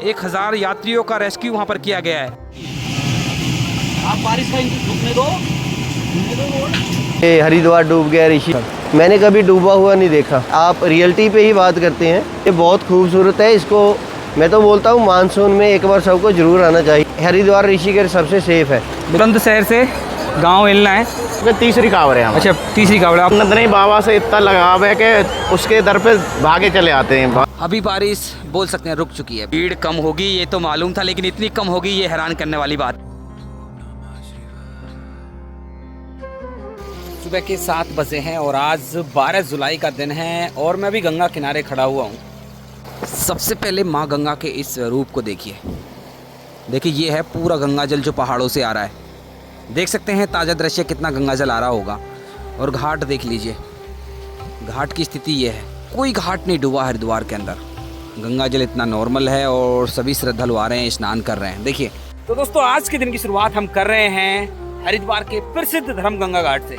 1000 यात्रियों का रेस्क्यू वहाँ पर किया गया है। आप बारिश का रुकने दो। ये हरिद्वार डूब गया ऋषि, मैंने कभी डूबा हुआ नहीं देखा। आप रियलिटी पे ही बात करते हैं, ये बहुत खूबसूरत है। इसको मैं तो बोलता हूँ मानसून में एक बार सबको जरूर आना चाहिए। हरिद्वार ऋषिकेश सबसे सेफ है। बुलंदशहर से गांव हिलना है। तीसरी कांवड़ है। अच्छा, तीसरी कांवड़। आप नहीं, बाबा से इतना लगाव है कि उसके दर पे भागे चले आते हैं। अभी बारिश बोल सकते हैं रुक चुकी है। भीड़ कम होगी ये तो मालूम था, लेकिन इतनी कम होगी ये हैरान करने वाली बात। सुबह के 7 बजे हैं और आज 12 जुलाई का दिन है और मैं अभी गंगा किनारे खड़ा हुआ हूँ। सबसे पहले माँ गंगा के इस रूप को देखिए। देखिए ये है पूरा गंगा जल जो पहाड़ों से आ रहा है। देख सकते हैं ताज़ा दृश्य कितना गंगा जल आ रहा होगा। और घाट देख लीजिए, घाट की स्थिति ये है, कोई घाट नहीं डूबा हरिद्वार के अंदर। गंगा जल इतना नॉर्मल है और सभी श्रद्धालु आ रहे हैं, स्नान कर रहे हैं। देखिए तो दोस्तों, आज के दिन की शुरुआत हम कर रहे हैं हरिद्वार के प्रसिद्ध धर्म गंगा घाट से।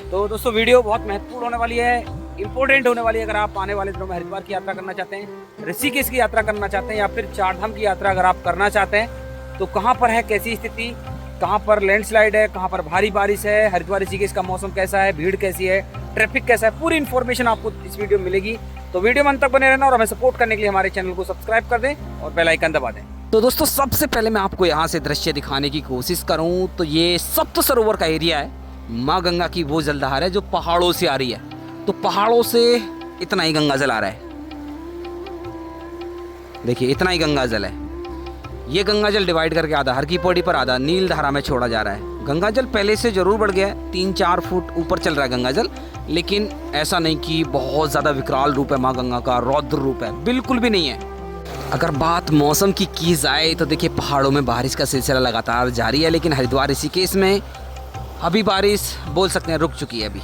तो दोस्तों वीडियो बहुत महत्वपूर्ण होने वाली है, इंपॉर्टेंट होने वाली है। अगर आप आने वाले दिनों में हरिद्वार की यात्रा करना चाहते हैं, ऋषिकेश की यात्रा करना चाहते हैं या फिर चारधाम की यात्रा अगर आप करना चाहते हैं, तो कहाँ पर है, कैसी स्थिति, कहाँ पर लैंडस्लाइड है, कहाँ पर भारी बारिश है, हरिद्वार ऋषिकेश का मौसम कैसा है, भीड़ कैसी है, ट्रैफिक कैसा है, पूरी इन्फॉर्मेशन आपको इस वीडियो में मिलेगी। तो वीडियो में अंत तक बने रहना और हमें सपोर्ट करने के लिए हमारे चैनल को सब्सक्राइब कर दें और बेल आइकन दबा दें। तो दोस्तों सबसे पहले मैं आपको यहाँ से दृश्य दिखाने की कोशिश करूँ तो ये सप्त सरोवर का एरिया है। माँ गंगा की वो जलधार है जो पहाड़ों से आ रही है। तो पहाड़ों से इतना ही गंगा जल आ रहा है। देखिए इतना ही गंगा जल है। ये गंगा जल डिवाइड करके आधा हर की पौड़ी पर, आधा नील धारा में छोड़ा जा रहा है। गंगा जल पहले से जरूर बढ़ गया है, 3-4 फुट ऊपर चल रहा है गंगा जल, लेकिन ऐसा नहीं कि बहुत ज़्यादा विकराल रूप है माँ गंगा का, रौद्र रूप है, बिल्कुल भी नहीं है। अगर बात मौसम की जाए तो देखिए पहाड़ों में बारिश का सिलसिला लगातार जारी है, लेकिन हरिद्वार ऋषिकेश में अभी बारिश बोल सकते हैं रुक चुकी है अभी।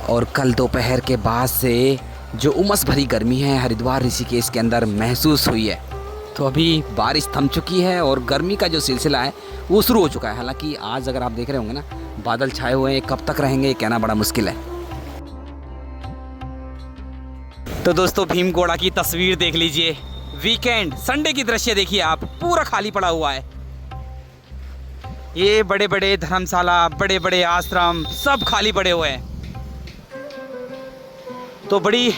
और कल दोपहर के बाद से जो उमस भरी गर्मी है हरिद्वार ऋषिकेश के अंदर महसूस हुई है, तो अभी बारिश थम चुकी है और गर्मी का जो सिलसिला है वो शुरू हो चुका है। हालांकि आज अगर आप देख रहे होंगे ना, बादल छाए हुए हैं, कब तक रहेंगे ये कहना बड़ा मुश्किल है। तो दोस्तों भीमगोड़ा की तस्वीर देख लीजिए, वीकेंड संडे की दृश्य देखिए आप, पूरा खाली पड़ा हुआ है। ये बड़े बड़े धर्मशाला, बड़े बड़े आश्रम सब खाली पड़े हुए हैं। तो बड़ी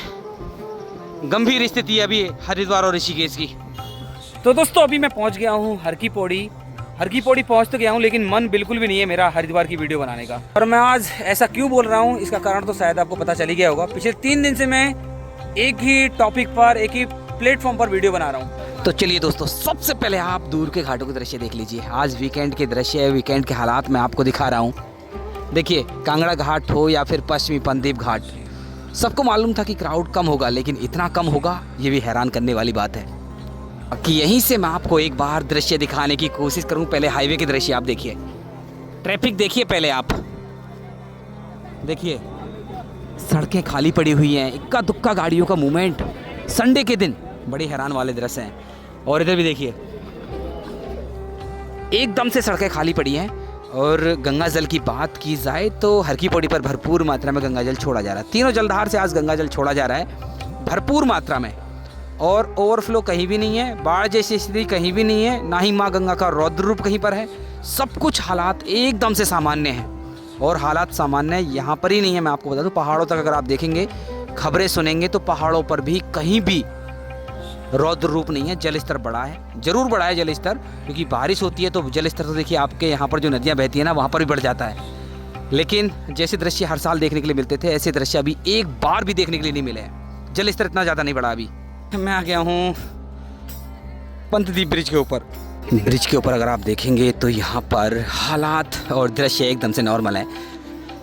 गंभीर स्थिति है अभी हरिद्वार और ऋषिकेश की। तो दोस्तों अभी मैं पहुंच गया हूं हर की पौड़ी पहुंच तो गया हूं, लेकिन मन बिल्कुल भी नहीं है मेरा हरिद्वार की वीडियो बनाने का। और मैं आज ऐसा क्यों बोल रहा हूं, इसका कारण तो शायद आपको पता चल ही गया होगा। पिछले 3 दिन से मैं एक ही टॉपिक पर, एक ही प्लेटफॉर्म पर वीडियो बना रहा हूं। तो चलिए दोस्तों, सबसे पहले आप दूर के घाटों के दृश्य देख लीजिए। आज वीकेंड के दृश्य है, वीकेंड के हालात मैं आपको दिखा रहा हूँ। देखिए कांगड़ा घाट हो या फिर पश्चिमी पंदीप घाट, सबको मालूम था कि क्राउड कम होगा, लेकिन इतना कम होगा ये भी हैरान करने वाली बात है। कि यहीं से मैं आपको एक बार दृश्य दिखाने की कोशिश करूं। पहले हाईवे के दृश्य आप देखिए, ट्रैफिक देखिए पहले आप देखिए, सड़कें खाली पड़ी हुई हैं, इक्का दुक्का गाड़ियों का मूवमेंट संडे के दिन, बड़े हैरान वाले दृश्य हैं। और इधर भी देखिए एकदम से सड़कें खाली पड़ी हैं। और गंगा जल की बात की जाए तो हर की पौड़ी पर भरपूर मात्रा में गंगा जल छोड़ा जा रहा है। तीनों जलधार से आज गंगा जल छोड़ा जा रहा है भरपूर मात्रा में, और ओवरफ्लो कहीं भी नहीं है, बाढ़ जैसी स्थिति कहीं भी नहीं है, ना ही माँ गंगा का रौद्र रूप कहीं पर है। सब कुछ हालात एकदम से सामान्य हैं। और हालात सामान्य यहाँ पर ही नहीं है, मैं आपको बता दूँ पहाड़ों तक अगर आप देखेंगे, खबरें सुनेंगे तो पहाड़ों पर भी कहीं भी रौद्र रूप नहीं है। जल स्तर बढ़ा है, जरूर बढ़ा है जल स्तर, क्योंकि बारिश होती है तो जल स्तर तो देखिए आपके यहाँ पर जो नदियाँ बहती है ना, वहाँ पर भी बढ़ जाता है। लेकिन जैसे दृश्य हर साल देखने के लिए मिलते थे, ऐसे दृश्य अभी एक बार भी देखने के लिए नहीं मिले हैं। जल स्तर इतना ज़्यादा नहीं बढ़ा अभी। मैं आ गया हूँ पंतद्वीप ब्रिज के ऊपर। ब्रिज के ऊपर अगर आप देखेंगे तो यहाँ पर हालात और दृश्य एकदम से नॉर्मल है।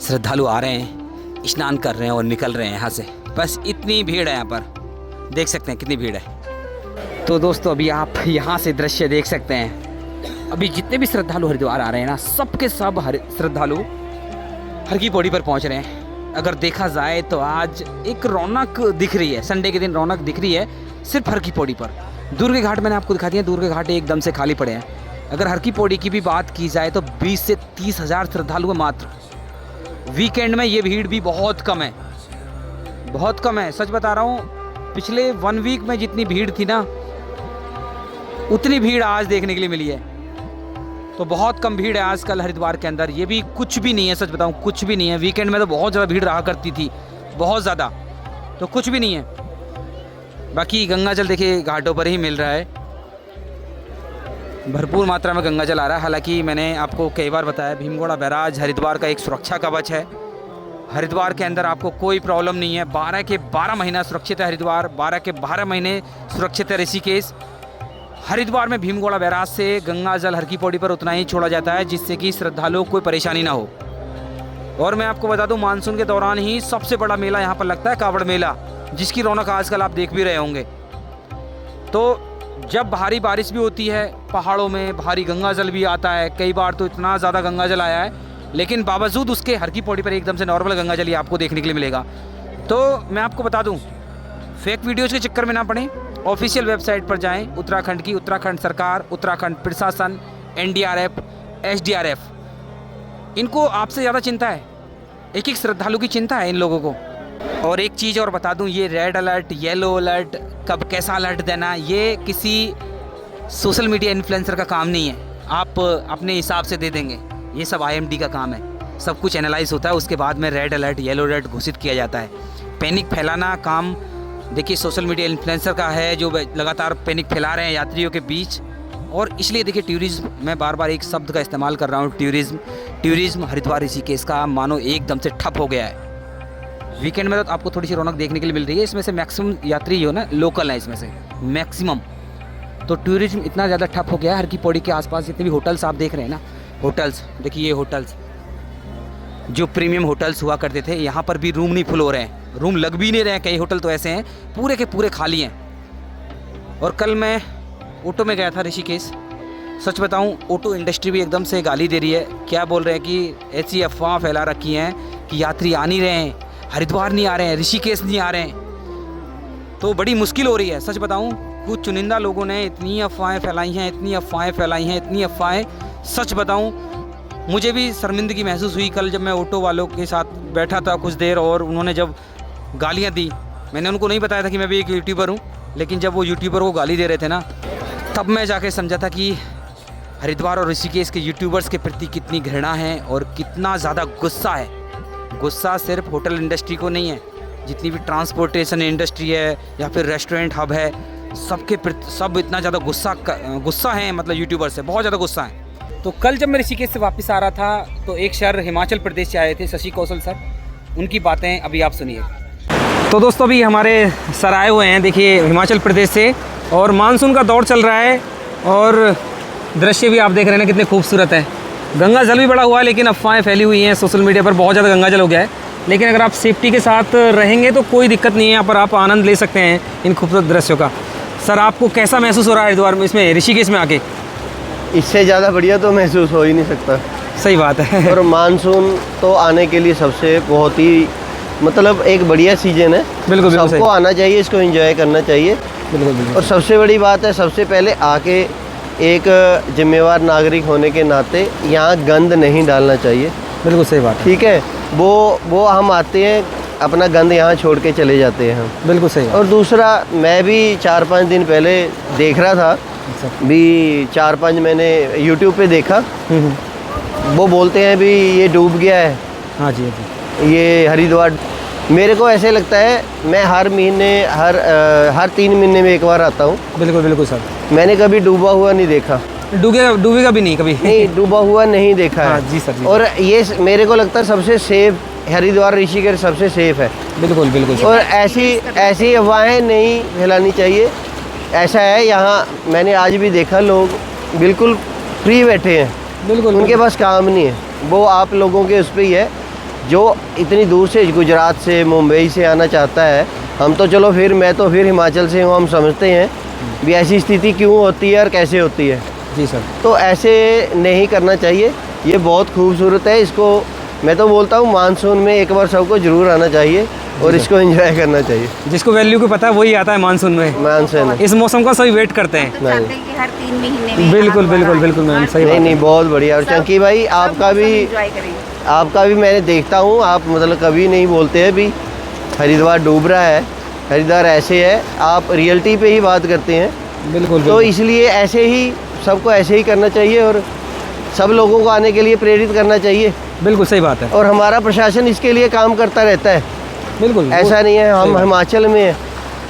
श्रद्धालु आ रहे हैं, स्नान कर रहे हैं और निकल रहे हैं यहाँ से। बस इतनी भीड़ है यहाँ पर, देख सकते हैं कितनी भीड़ है। तो दोस्तों अभी आप यहाँ से दृश्य देख सकते हैं। अभी जितने भी श्रद्धालु हरिद्वार आ रहे हैं ना, सबके सब श्रद्धालु हर की पौड़ी पर पहुँच रहे हैं। अगर देखा जाए तो आज एक रौनक दिख रही है, संडे के दिन रौनक दिख रही है सिर्फ हर की पौड़ी पर। दूर के घाट मैंने आपको दिखा दिया, दूर के घाट एकदम से खाली पड़े हैं। अगर हर की पौड़ी की भी बात की जाए तो 20 से 30 हज़ार श्रद्धालु हैं मात्र। वीकेंड में ये भीड़ भी बहुत कम है, बहुत कम है, सच बता रहा हूँ। पिछले 1 वीक में जितनी भीड़ थी ना, उतनी भीड़ आज देखने के लिए मिली है। तो बहुत कम भीड़ है आजकल हरिद्वार के अंदर। ये भी कुछ भी नहीं है, सच बताऊं कुछ भी नहीं है। वीकेंड में तो बहुत ज़्यादा भीड़ रहा करती थी, बहुत ज़्यादा, तो कुछ भी नहीं है। बाकी गंगा जल देखिए घाटों पर ही मिल रहा है, भरपूर मात्रा में गंगा जल आ रहा है। हालांकि मैंने आपको कई बार बताया भीमगोड़ा बैराज हरिद्वार का एक सुरक्षा कवच है। हरिद्वार के अंदर आपको कोई प्रॉब्लम नहीं है। 12 के 12 महीना सुरक्षित है हरिद्वार, 12 के 12 महीने सुरक्षित है ऋषिकेश। हरिद्वार में भीमगोड़ा बैराज से गंगा जल हर की पौड़ी पर उतना ही छोड़ा जाता है जिससे कि श्रद्धालुओं को कोई परेशानी ना हो। और मैं आपको बता दूं मानसून के दौरान ही सबसे बड़ा मेला यहाँ पर लगता है, कावड़ मेला, जिसकी रौनक आजकल आप देख भी रहे होंगे। तो जब भारी बारिश भी होती है, पहाड़ों में भारी गंगा जल भी आता है, कई बार तो इतना ज़्यादा गंगा जल आया है, लेकिन बावजूद उसके हर की पौड़ी पर एकदम से नॉर्मल गंगा जल ही आपको देखने के लिए मिलेगा। तो मैं आपको बता दूं, फेक वीडियोज़ के चक्कर में ना पड़ें, ऑफिशियल वेबसाइट पर जाएं उत्तराखंड की। उत्तराखंड सरकार, उत्तराखंड प्रशासन, NDRF, SDRF, इनको आपसे ज़्यादा चिंता है, एक एक श्रद्धालु की चिंता है इन लोगों को। और एक चीज़ और बता दूं, ये रेड अलर्ट, येलो अलर्ट, कब कैसा अलर्ट देना, ये किसी सोशल मीडिया इन्फ्लुएंसर का काम नहीं है। आप अपने हिसाब से दे देंगे, ये सब IMD का काम है। सब कुछ एनालाइज होता है, उसके बाद में रेड अलर्ट, येलो अलर्ट घोषित किया जाता है। पैनिक फैलाना काम देखिए सोशल मीडिया इन्फ्लुएंसर का है, जो लगातार पैनिक फैला रहे हैं यात्रियों के बीच। और इसलिए देखिए टूरिज़्म, मैं बार बार एक शब्द का इस्तेमाल कर रहा हूँ, टूरिज़्म हरिद्वार ऋषिकेश का मानो एकदम से ठप हो गया है। वीकेंड में तो आपको थोड़ी सी रौनक देखने के लिए मिल रही है। इसमें से मैक्सिमम यात्री जो ना लोकल है, इसमें से मैक्सिमम। तो टूरिज़्म इतना ज़्यादा ठप हो गया है, हर की पौड़ी के आसपास जितने भी होटल्स आप देख रहे हैं ना, होटल्स देखिए, ये होटल्स जो प्रीमियम होटल्स हुआ करते थे, यहाँ पर भी रूम नहीं फुल हो रहे हैं, रूम लग भी नहीं रहे हैं। कई होटल तो ऐसे हैं पूरे के पूरे खाली हैं। और कल मैं ऑटो में गया था ऋषिकेश, सच बताऊं ऑटो इंडस्ट्री भी एकदम से गाली दे रही है। क्या बोल रहे हैं कि ऐसी अफवाह फैला रखी हैं कि यात्री आ नहीं रहे हैं, हरिद्वार नहीं आ रहे हैं, ऋषिकेश नहीं आ रहे हैं। तो बड़ी मुश्किल हो रही है। सच बताऊं कुछ चुनिंदा लोगों ने इतनी अफवाहें फैलाई हैं, इतनी अफवाहें फैलाई हैं, इतनी अफवाहें, सच बताऊं मुझे भी शर्मिंदगी महसूस हुई कल जब मैं ऑटो वालों के साथ बैठा था कुछ देर, और उन्होंने जब गालियां दी। मैंने उनको नहीं बताया था कि मैं भी एक यूट्यूबर हूं, लेकिन जब वो यूट्यूबर को गाली दे रहे थे ना, तब मैं जाके समझा था कि हरिद्वार और ऋषिकेश के यूट्यूबर्स के प्रति कितनी घृणा है और कितना ज़्यादा गुस्सा है। गुस्सा सिर्फ होटल इंडस्ट्री को नहीं है, जितनी भी ट्रांसपोर्टेशन इंडस्ट्री है या फिर रेस्टोरेंट हब है, सबके प्रति सब इतना ज़्यादा गुस्सा है, मतलब यूट्यूबर से बहुत ज़्यादा गुस्सा है। तो कल जब मैं ऋषिकेश से वापस आ रहा था तो एक शहर हिमाचल प्रदेश से आए थे, शशि कौशल सर, उनकी बातें अभी आप सुनिए। तो दोस्तों अभी हमारे सर आए हुए हैं देखिए हिमाचल प्रदेश से, और मानसून का दौर चल रहा है और दृश्य भी आप देख रहे हैं कितने खूबसूरत है। गंगा जल भी बड़ा हुआ है, लेकिन अफवाहें फैली हुई हैं सोशल मीडिया पर, बहुत ज़्यादा गंगा जल हो गया है। लेकिन अगर आप सेफ्टी के साथ रहेंगे तो कोई दिक्कत नहीं है, यहाँ पर आप आनंद ले सकते हैं इन खूबसूरत दृश्यों का। सर आपको कैसा महसूस हो रहा है हरिद्वार में, इसमें ऋषिकेश में आके? इससे ज़्यादा बढ़िया तो महसूस हो ही नहीं सकता। सही बात है। और मानसून तो आने के लिए सबसे बहुत ही मतलब एक बढ़िया सीजन है। बिल्कुल सबको आना चाहिए, इसको एंजॉय करना चाहिए। बिल्कुल। और सबसे बड़ी बात है, सबसे पहले आके एक जिम्मेवार नागरिक होने के नाते यहाँ गंद नहीं डालना चाहिए। बिल्कुल सही बात है। ठीक है, वो हम आते हैं अपना गंद यहाँ छोड़ के चले जाते हैं हम। बिल्कुल सही। और दूसरा, मैं भी 4-5 दिन पहले देख रहा था, भी 4-5 मैंने YouTube पे देखा, वो बोलते हैं भी ये डूब गया है। हाँ जी, हाँ जी। ये हरिद्वार, मेरे को ऐसे लगता है, मैं हर महीने हर 3 महीने में एक बार आता हूँ। बिल्कुल सर। मैंने कभी डूबा हुआ नहीं देखा। डूबेगा भी नहीं कभी? नहीं, डूबा हुआ नहीं देखा है। हाँ जी सर जी। और ये मेरे को लगता है सबसे सेफ, हरिद्वार ऋषिकेश सबसे सेफ है। बिल्कुल। और ऐसी अफवाहें नहीं फैलानी चाहिए। ऐसा है, यहाँ मैंने आज भी देखा लोग बिल्कुल फ्री बैठे हैं, बिल्कुल उनके पास काम नहीं है। वो आप लोगों के उस पर ही है, जो इतनी दूर से गुजरात से मुंबई से आना चाहता है। हम तो चलो फिर, मैं तो फिर हिमाचल से हूँ, हम समझते हैं भी ऐसी स्थिति क्यों होती है और कैसे होती है। जी सर। तो ऐसे नहीं करना चाहिए। ये बहुत खूबसूरत है, इसको मैं तो बोलता हूँ मानसून में एक बार सबको ज़रूर आना चाहिए और इसको एंजॉय करना चाहिए। जिसको वैल्यू को पता है वही आता है मानसून में। मानसून इस मौसम का सभी वेट करते हैं। नहीं। कि हर 3 महीने में बिल्कुल मैम, सही बात। नहीं, बहुत बढ़िया। और चंकी भाई, आपका भी मैंने देखता हूँ, आप मतलब कभी नहीं बोलते हैं भी हरिद्वार डूब रहा है, हरिद्वार ऐसे है। आप रियलिटी पे ही बात करते हैं बिल्कुल तो बिल्कुल। इसलिए ऐसे ही सबको ऐसे ही करना चाहिए और सब लोगों को आने के लिए प्रेरित करना चाहिए। बिल्कुल सही बात है। और हमारा प्रशासन इसके लिए काम करता रहता है, बिल्कुल ऐसा नहीं है। सही हम बात। हिमाचल में हैं,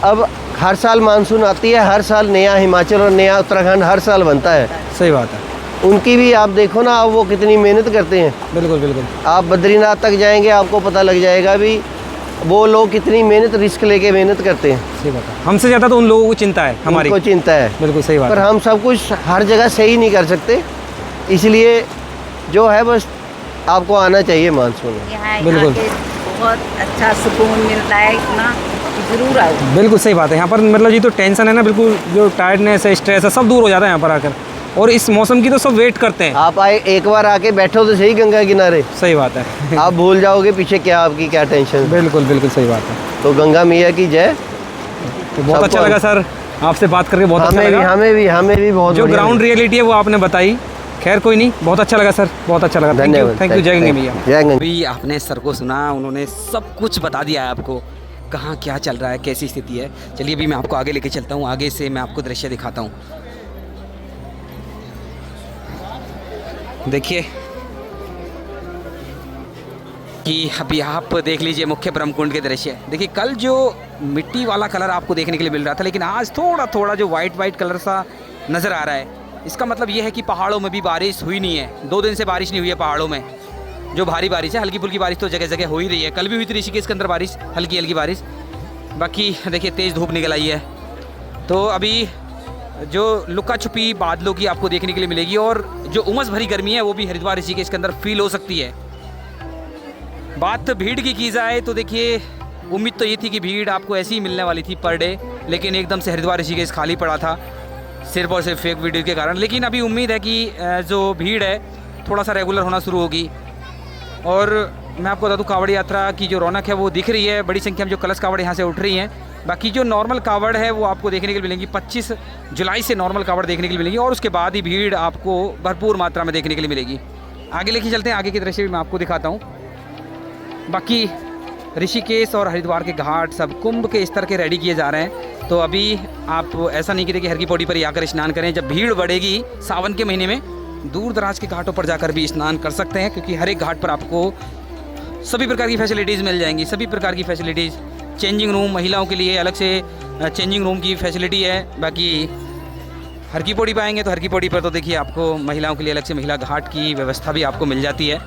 अब हर साल मानसून आती है, हर साल नया हिमाचल और नया उत्तराखंड हर साल बनता है। सही बात है। उनकी भी आप देखो ना, अब वो कितनी मेहनत करते हैं। बिल्कुल बिल्कुल। आप बद्रीनाथ तक जाएंगे आपको पता लग जाएगा भी वो लोग कितनी मेहनत रिस्क लेके मेहनत करते हैं। सही बात है। हमसे ज़्यादा तो उन लोगों को चिंता है हमारी। उनको चिंता है। बिल्कुल सही बात पर है। हम सब कुछ हर जगह सही नहीं कर सकते, इसलिए जो है बस आपको आना चाहिए मानसून में। यहाँ बिल्कुल। आके बहुत अच्छा सुकून मिलता है, इतना जरूर आओ। बिल्कुल सही बात है। यहाँ पर मतलब ये तो टेंशन है ना, बिल्कुल जो टायर्डनेस है, स्ट्रेस है, सब दूर हो जाता है यहाँ पर आकर। और इस मौसम की तो सब वेट करते हैं। आप आए एक बार आके बैठो तो सही गंगा किनारे, सही बात है। आप भूल जाओगे पीछे क्या आपकी क्या टेंशन। बिल्कुल बिल्कुल सही बात है। तो गंगा मैया की जय। तो बहुत अच्छा सबको- लगा सर आपसे बात करके, बहुत अच्छा लगा। हमें भी बहुत जो बढ़िया ग्राउंड लगा। रियलिटी है वो आपने बताई। खैर कोई नहीं, बहुत अच्छा लगा सर, बहुत अच्छा लगा। धन्यवाद। Thank you. जय गंगे मैया। जय गंगे। अभी आपने सर को सुना, उन्होंने सब कुछ बता दिया है आपको, कहाँ क्या चल रहा है, कैसी स्थिति है। चलिए अभी मैं आपको आगे लेके चलता हूँ, आगे से मैं आपको दृश्य दिखाता हूँ। देखिए कि अभी आप देख लीजिए मुख्य ब्रह्मकुंड के दृश्य। देखिए कल जो मिट्टी वाला कलर आपको देखने के लिए मिल रहा था, लेकिन आज थोड़ा थोड़ा जो वाइट कलर सा नज़र आ रहा है। इसका मतलब ये है कि पहाड़ों में भी बारिश हुई नहीं है। 2 दिन से बारिश नहीं हुई है पहाड़ों में। जो भारी बारिश है, हल्की फुल्की बारिश तो जगह जगह हो ही रही है। कल भी हुई थी ऋषिकेश के अंदर बारिश, हल्की हल्की बारिश। बाकी देखिए तेज़ धूप निकल आई है। तो अभी जो लुका छुपी बादलों की आपको देखने के लिए मिलेगी, और जो उमस भरी गर्मी है वो भी हरिद्वार ऋषिकेश के अंदर फील हो सकती है। बात भीड़ की जाए तो देखिए उम्मीद तो ये थी कि भीड़ आपको ऐसी ही मिलने वाली थी पर डे, लेकिन एकदम से हरिद्वार ऋषिकेश खाली पड़ा था सिर्फ और सिर्फ फेक वीडियो के कारण। लेकिन अभी उम्मीद है कि जो भीड़ है थोड़ा सा रेगुलर होना शुरू होगी। और मैं आपको बता दूँ कावड़ यात्रा की जो रौनक है वो दिख रही है, बड़ी संख्या में जो कलश कावड़ यहाँ से उठ रही हैं। बाकी जो नॉर्मल कावड़ है वो आपको देखने के लिए मिलेंगी। 25 जुलाई से नॉर्मल कावड़ देखने के लिए मिलेंगी, और उसके बाद ही भीड़ आपको भरपूर मात्रा में देखने के लिए मिलेगी। आगे लेके चलते हैं, आगे के दृश्य भी मैं आपको दिखाता हूँ। बाकी ऋषिकेश और हरिद्वार के घाट सब कुंभ के स्तर के रेडी किए जा रहे हैं। तो अभी आप ऐसा नहीं कि देखिए हर की पौड़ी पर ही आकर स्नान करें। जब भीड़ बढ़ेगी सावन के महीने में, दूर दराज के घाटों पर जाकर भी स्नान कर सकते हैं, क्योंकि हर एक घाट पर आपको सभी प्रकार की फैसिलिटीज़ मिल जाएंगी। सभी प्रकार की फैसिलिटीज़, चेंजिंग रूम महिलाओं के लिए अलग से चेंजिंग रूम की फैसिलिटी है। बाकी हर की पौड़ी पर आएंगे तो हर की पौड़ी पर तो देखिए आपको महिलाओं के लिए अलग से महिला घाट की व्यवस्था भी आपको मिल जाती है।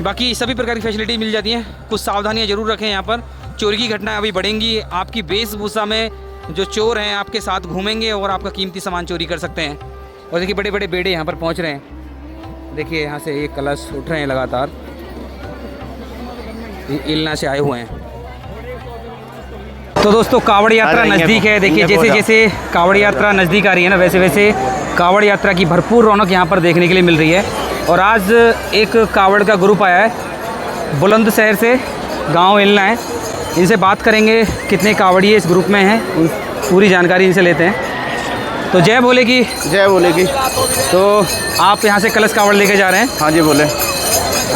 बाकी सभी प्रकार की फैसिलिटी मिल जाती हैं। कुछ सावधानियां जरूर रखें। यहाँ पर चोरी की घटनाएं अभी बढ़ेंगी। आपकी वेशभूषा में जो चोर हैं आपके साथ घूमेंगे और आपका कीमती सामान चोरी कर सकते हैं। और देखिए बड़े बड़े बेड़े यहाँ पर पहुँच रहे हैं। देखिए यहाँ से एक कलश उठ रहे हैं लगातार, इलना से आए हुए हैं। तो दोस्तों कावड़ यात्रा नज़दीक है। देखिए जैसे जैसे कावड़ यात्रा नज़दीक आ रही है ना, वैसे वैसे कावड़ यात्रा की भरपूर रौनक यहाँ पर देखने के लिए मिल रही है। और आज एक कावड़ का ग्रुप आया है बुलंदशहर से, गांव इलना है। इनसे बात करेंगे कितने कावड़िए इस ग्रुप में हैं, पूरी जानकारी इनसे लेते हैं। तो जय भोले की। जय बोले की। तो आप यहाँ से कलश कावड़ लेके जा रहे हैं? हाँ जी बोले।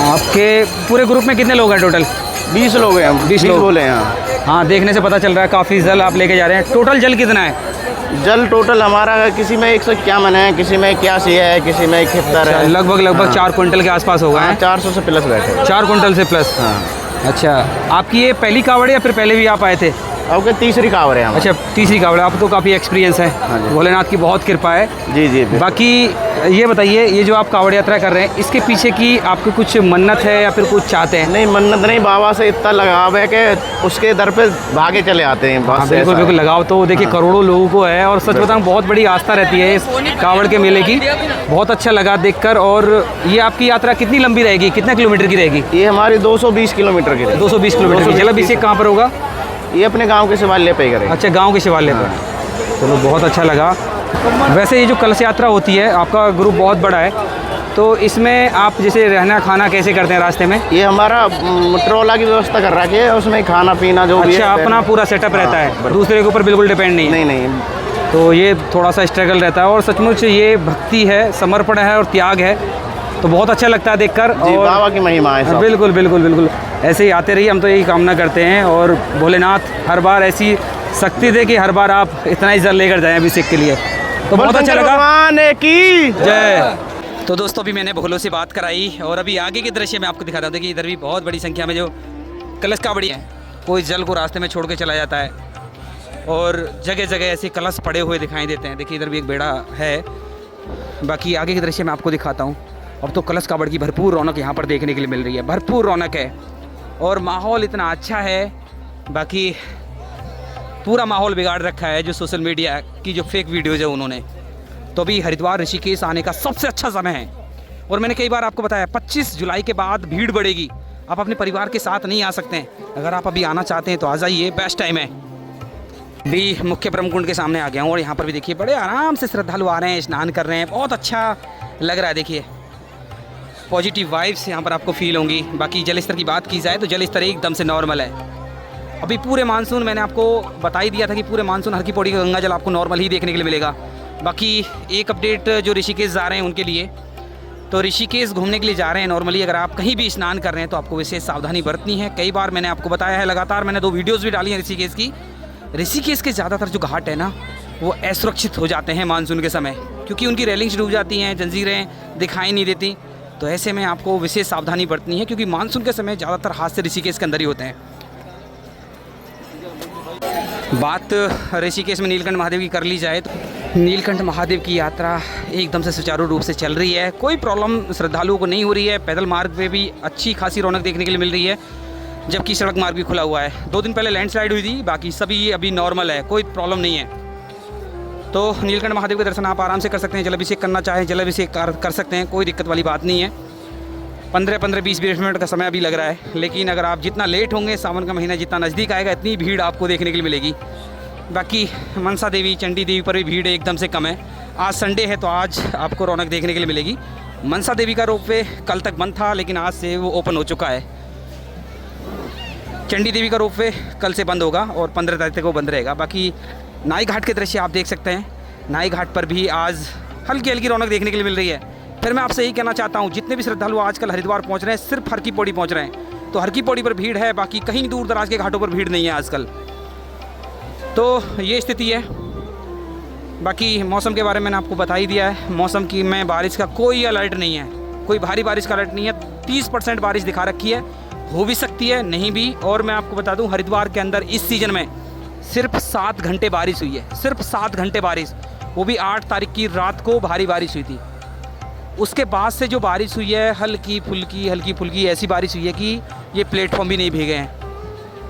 आपके पूरे ग्रुप में कितने लोग हैं टोटल? 20 लोग हैं हम। 20 लोग बोले हैं। हाँ। हाँ देखने से पता चल रहा है काफ़ी जल आप लेके जा रहे हैं। टोटल जल कितना है? जल टोटल हमारा किसी में 151 है, किसी में 81 है, किसी में 71 है। लगभग 4 क्विंटल के आसपास होगा। हाँ, 400 से प्लस बैठे। 4 क्विंटल से प्लस। हाँ। अच्छा, आपकी ये पहली कावड़ या फिर पहले भी आप आए थे? आपके तीसरी कावड़ है हम। अच्छा तीसरी कावड़। आपको तो काफ़ी एक्सपीरियंस है। हाँ जी। भोलेनाथ की बहुत कृपा है। जी जी बिल्कुल। बाकी ये बताइए, ये जो आप कावड़ यात्रा कर रहे हैं इसके पीछे की आपकी कुछ मन्नत है या फिर कुछ चाहते हैं? नहीं मन्नत नहीं, बाबा से इतना लगाव है कि उसके दर पे भागे चले आते हैं। बस हाँ बिल्कुल ऐसा है। बिल्कुल, लगाव तो देखिए करोड़ों लोगों को है। और सच बताऊं बहुत बड़ी आस्था रहती है इस कावड़ के मेले की। बहुत अच्छा लगा देखकर। और ये आपकी यात्रा कितनी लंबी रहेगी, कितने किलोमीटर की रहेगी? ये हमारी 220 किलोमीटर की है। 220 किलोमीटर की। जलाभिषेक कहाँ पर होगा? ये अपने गांव के शिवालय पे ही करेंगे। अच्छा, गांव के शिवालय पर। चलो बहुत अच्छा लगा। वैसे ये जो कलश यात्रा होती है, आपका ग्रुप बहुत बड़ा है, तो इसमें आप जैसे रहना खाना कैसे करते हैं रास्ते में? ये हमारा ट्रोला की व्यवस्था कर रखी है, उसमें खाना पीना जो भी है। अच्छा, अपना पूरा सेटअप रहता है, हाँ, दूसरे के ऊपर बिल्कुल डिपेंड नहीं है। नहीं। तो ये थोड़ा सा स्ट्रगल रहता है। और सचमुच ये भक्ति है, समर्पण है और त्याग है, तो बहुत अच्छा लगता है देखकर। जी, और बाबा की महिमा है सब। बिल्कुल बिल्कुल बिल्कुल, ऐसे ही आते रहिए, हम तो यही कामना करते हैं। और भोलेनाथ हर बार ऐसी शक्ति दे कि हर बार आप इतना ही जल लेकर जाएं अभिषेक के लिए। तो बहुत अच्छा लगा। भगवान की जय। तो दोस्तों अभी मैंने भोलों से बात कराई और अभी आगे के दृश्य में आपको दिखाता हूँ। देखिए इधर भी बहुत बड़ी संख्या में जो कलश कावड़ी है, कोई जल को रास्ते में छोड़ के चला जाता है और जगह जगह ऐसे कलश पड़े हुए दिखाई देते हैं। देखिए इधर भी एक बेड़ा है। बाकी आगे के दृश्य में आपको दिखाता हूँ। अब तो कलश कावड़ की भरपूर रौनक यहाँ पर देखने के लिए मिल रही है, भरपूर रौनक है और माहौल इतना अच्छा है। बाकी पूरा माहौल बिगाड़ रखा है जो सोशल मीडिया की जो फेक वीडियोज़ है उन्होंने। तो अभी हरिद्वार ऋषिकेश आने का सबसे अच्छा समय है और मैंने कई बार आपको बताया 25 जुलाई के बाद भीड़ बढ़ेगी। आप अपने परिवार के साथ नहीं आ सकते हैं, अगर आप अभी आना चाहते हैं तो आ जाइए, बेस्ट टाइम है। भी मुख्य ब्रह्मकुंड के सामने आ गया हूँ और यहाँ पर भी देखिए बड़े आराम से श्रद्धालु आ रहे हैं, स्नान कर रहे हैं, बहुत अच्छा लग रहा है। देखिए पॉजिटिव वाइब्स यहाँ पर आपको फील होंगी। बाकी जल स्तर की बात की जाए तो जल स्तर एकदम से नॉर्मल है। अभी पूरे मानसून मैंने आपको बता ही दिया था कि पूरे मानसून हर की पौड़ी का गंगा जल आपको नॉर्मल ही देखने के लिए मिलेगा। बाकी एक अपडेट जो ऋषिकेश जा रहे हैं उनके लिए, तो ऋषिकेश घूमने के लिए जा रहे हैं नॉर्मली अगर आप कहीं भी स्नान कर रहे हैं तो आपको विशेष सावधानी बरतनी है। कई बार मैंने आपको बताया है, लगातार मैंने 2 वीडियोज़ भी डाली हैं ऋषिकेश की। ऋषिकेश के ज़्यादातर जो घाट है ना वो असुरक्षित हो जाते हैं मानसून के समय, क्योंकि उनकी रेलिंग्स डूब जाती हैं, जंजीरें दिखाई नहीं देती। तो ऐसे में आपको विशेष सावधानी बरतनी है क्योंकि मानसून के समय ज़्यादातर हादसे ऋषिकेश के अंदर ही होते हैं। बात ऋषिकेश में नीलकंठ महादेव की कर ली जाए तो नीलकंठ महादेव की यात्रा एकदम से सुचारू रूप से चल रही है, कोई प्रॉब्लम श्रद्धालुओं को नहीं हो रही है। पैदल मार्ग पे भी अच्छी खासी रौनक देखने के लिए मिल रही है, जबकि सड़क मार्ग भी खुला हुआ है। 2 दिन पहले लैंडस्लाइड हुई थी, बाकी सभी अभी नॉर्मल है, कोई प्रॉब्लम नहीं है। तो नीलकंठ महादेव के दर्शन आप आराम से कर सकते हैं, जलाभिषेक करना चाहें जलाभिषेक कर सकते हैं, कोई दिक्कत वाली बात नहीं है। 15-20 मिनट का समय अभी लग रहा है, लेकिन अगर आप जितना लेट होंगे, सावन का महीना जितना नज़दीक आएगा, इतनी भीड़ आपको देखने के लिए मिलेगी। बाकी मनसा देवी, चंडी देवी पर भी भीड़ एकदम से कम है। आज संडे है तो आज आपको रौनक देखने के लिए मिलेगी। मनसा देवी का रोपवे कल तक बंद था, लेकिन आज से वो ओपन हो चुका है। चंडी देवी का रोपवे कल से बंद होगा और 15 तारीख तक वो बंद रहेगा। बाकी नाई घाट के दृश्य आप देख सकते हैं, नाई घाट पर भी आज हल्की हल्की रौनक देखने के लिए मिल रही है। फिर मैं आपसे यही कहना चाहता हूँ, जितने भी श्रद्धालु आजकल हरिद्वार पहुँच रहे हैं सिर्फ हर की पौड़ी पहुँच रहे हैं, तो हर की पौड़ी पर भीड़ है, बाकी कहीं दूर दराज के घाटों पर भीड़ नहीं है आजकल। तो ये स्थिति है। बाकी मौसम के बारे में मैंने आपको बता ही दिया है। मौसम की में बारिश का कोई अलर्ट नहीं है, कोई भारी बारिश का अलर्ट नहीं है। 30% बारिश दिखा रखी है, हो भी सकती है नहीं भी। और मैं आपको बता दूं हरिद्वार के अंदर इस सीज़न में सिर्फ 7 घंटे बारिश हुई है, सिर्फ 7 घंटे बारिश, वो भी 8 तारीख की रात को भारी बारिश हुई थी। उसके बाद से जो बारिश हुई है हल्की फुल्की ऐसी बारिश हुई है कि ये प्लेटफॉर्म भी नहीं भीगे हैं।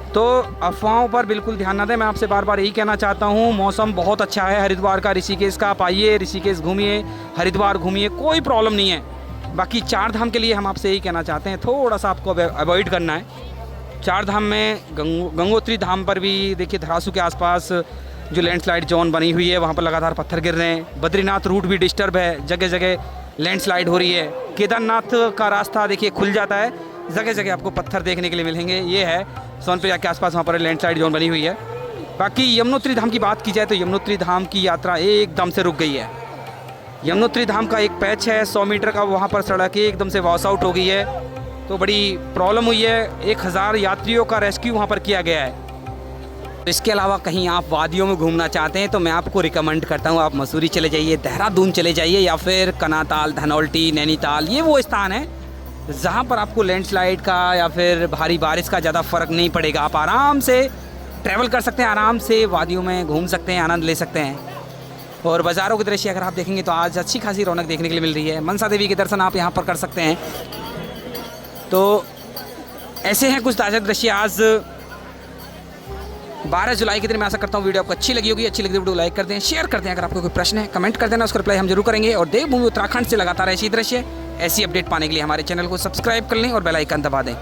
तो अफवाहों पर बिल्कुल ध्यान ना दें। मैं आपसे बार बार यही कहना चाहता हूँ, मौसम बहुत अच्छा है हरिद्वार का, ऋषिकेश का। आप आइए, ऋषिकेश घूमिए, हरिद्वार घूमिए, कोई प्रॉब्लम नहीं है। बाकी 4 धाम के लिए हम आपसे यही कहना चाहते हैं, थोड़ा सा आपको अवॉइड करना है। 4 धाम में गंगोत्री धाम पर भी देखिए धरासू के आसपास जो लैंडस्लाइड जोन बनी हुई है वहाँ पर लगातार पत्थर गिर रहे हैं। बद्रीनाथ रूट भी डिस्टर्ब है, जगह जगह लैंडस्लाइड हो रही है। केदारनाथ का रास्ता देखिए खुल जाता है, जगह जगह आपको पत्थर देखने के लिए मिलेंगे। ये है सोनप्रिया के आसपास, वहाँ पर लैंडस्लाइड जोन बनी हुई है। बाकी यमुनोत्री धाम की बात की जाए तो यमुनोत्री धाम की यात्रा एकदम से रुक गई है। यमुनोत्री धाम का एक पैच है 100 मीटर का, वहाँ पर सड़क एकदम से वॉश आउट हो गई है, तो बड़ी प्रॉब्लम हुई है। 1000 यात्रियों का रेस्क्यू वहाँ पर किया गया है। इसके अलावा कहीं आप वादियों में घूमना चाहते हैं तो मैं आपको रिकमेंड करता हूँ, आप मसूरी चले जाइए, देहरादून चले जाइए, या फिर कनाताल, धनौल्टी, नैनीताल। ये वो स्थान है जहाँ पर आपको लैंडस्लाइड का या फिर भारी बारिश का ज़्यादा फ़र्क नहीं पड़ेगा। आप आराम से ट्रैवल कर सकते हैं, आराम से वादियों में घूम सकते हैं, आनंद ले सकते हैं। और बाज़ारों के दृश्य अगर आप देखेंगे तो आज अच्छी खासी रौनक देखने के लिए मिल रही है। मनसा देवी के दर्शन आप यहाँ पर कर सकते हैं। तो ऐसे हैं कुछ ताज़ा दृश्य आज 12 जुलाई के दिन। मैं आशा करता हूँ वीडियो आपको अच्छी लगी होगी। अच्छी लगी तो वीडियो लाइक कर दें, शेयर कर दें। अगर आपको कोई प्रश्न है कमेंट कर देना, उसका रिप्लाई हम जरूर करेंगे। और देवभूमि उत्तराखंड से लगातार ऐसी दृश्य, ऐसी अपडेट पाने के लिए हमारे चैनल को सब्सक्राइब कर लें और बेल आइकन दबा दें।